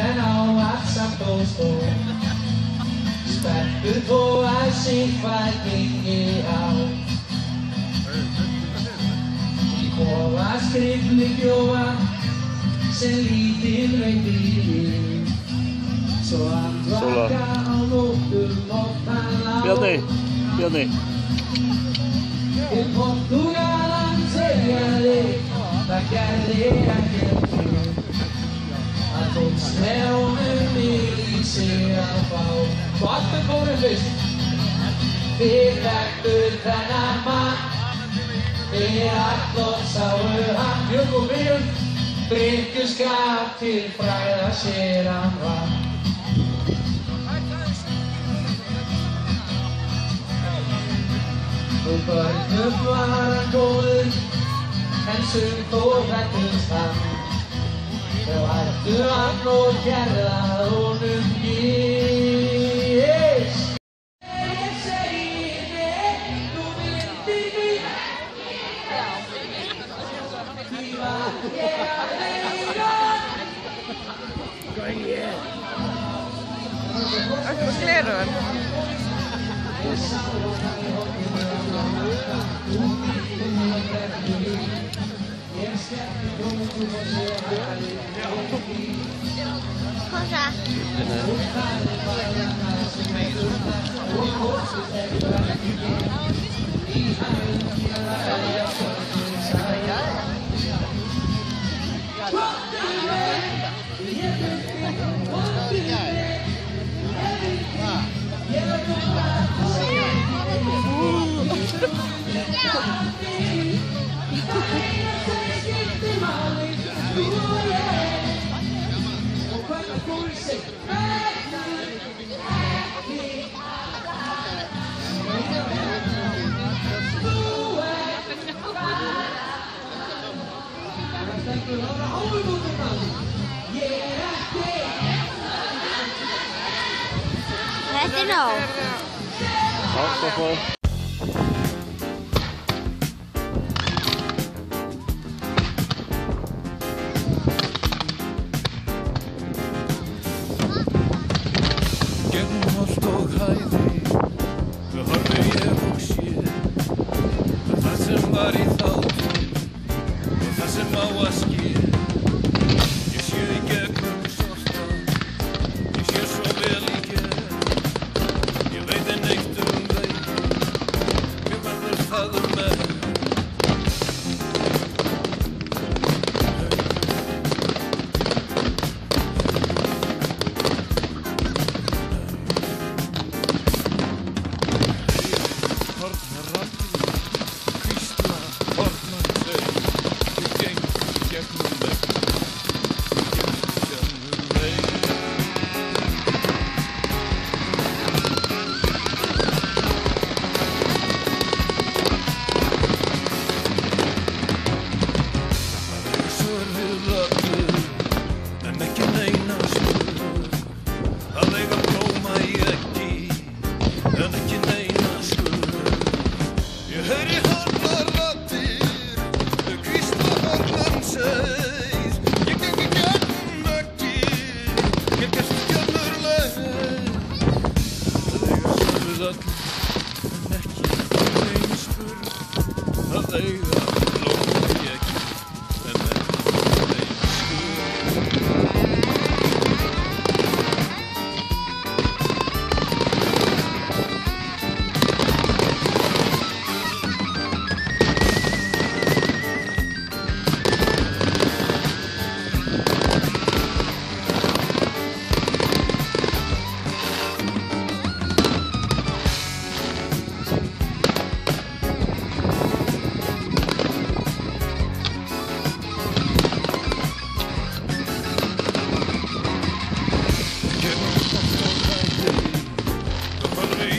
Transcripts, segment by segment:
en ávallt samt og stór. Spenntur på að sitthvað gengi á. Í kofa skrifli gjófa sem lítil veitir. Svo andvaka á nóttum oftan lág. Bjarni. Til Portúgalan segjaði, það gerði ekkert til. Að tókst með honum í sig að fá. Svo alltaf kórinn fyrst. Þið þekktuð þennan mann. Þið allar sáu hann. Björg og byrjun. Drykkjuskap til fræða sér hann vann. Og börnum var hann góður, en sum þó hræddust hann. Þau ættu hann og gerða honum gís. Ég segi þig, þú myndir mig. Því var ég að reyna. Hvað er? Ertu með gleraugun? Cosa? Þetta er nóg. Já, það var. Gegnum holt og hæði, horfi ég og sé það sem var í þáttum og það sem á að ske. Ég sé í gegnum sortan, ég sé svo vel í gerð. Ég veit en eitt veginn, mér verður það með.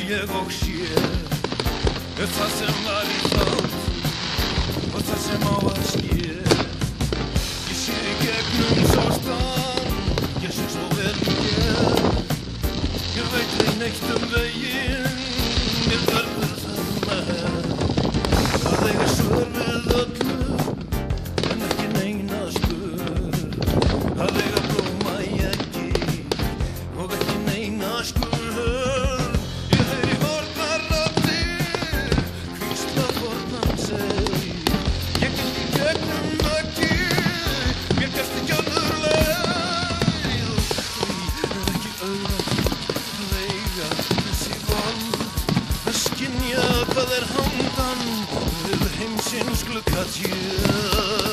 Ég og sé það sem var í þáttum og það sem á að ske. Ég sé í gegnum sortan, ég sé svo vel í gerð. Ég veit ei neitt veginn, mér verður það með. Að eiga svör við öllu, en ekki neina spurn. Að eiga blóma í eggi, lífsins gluggatjöld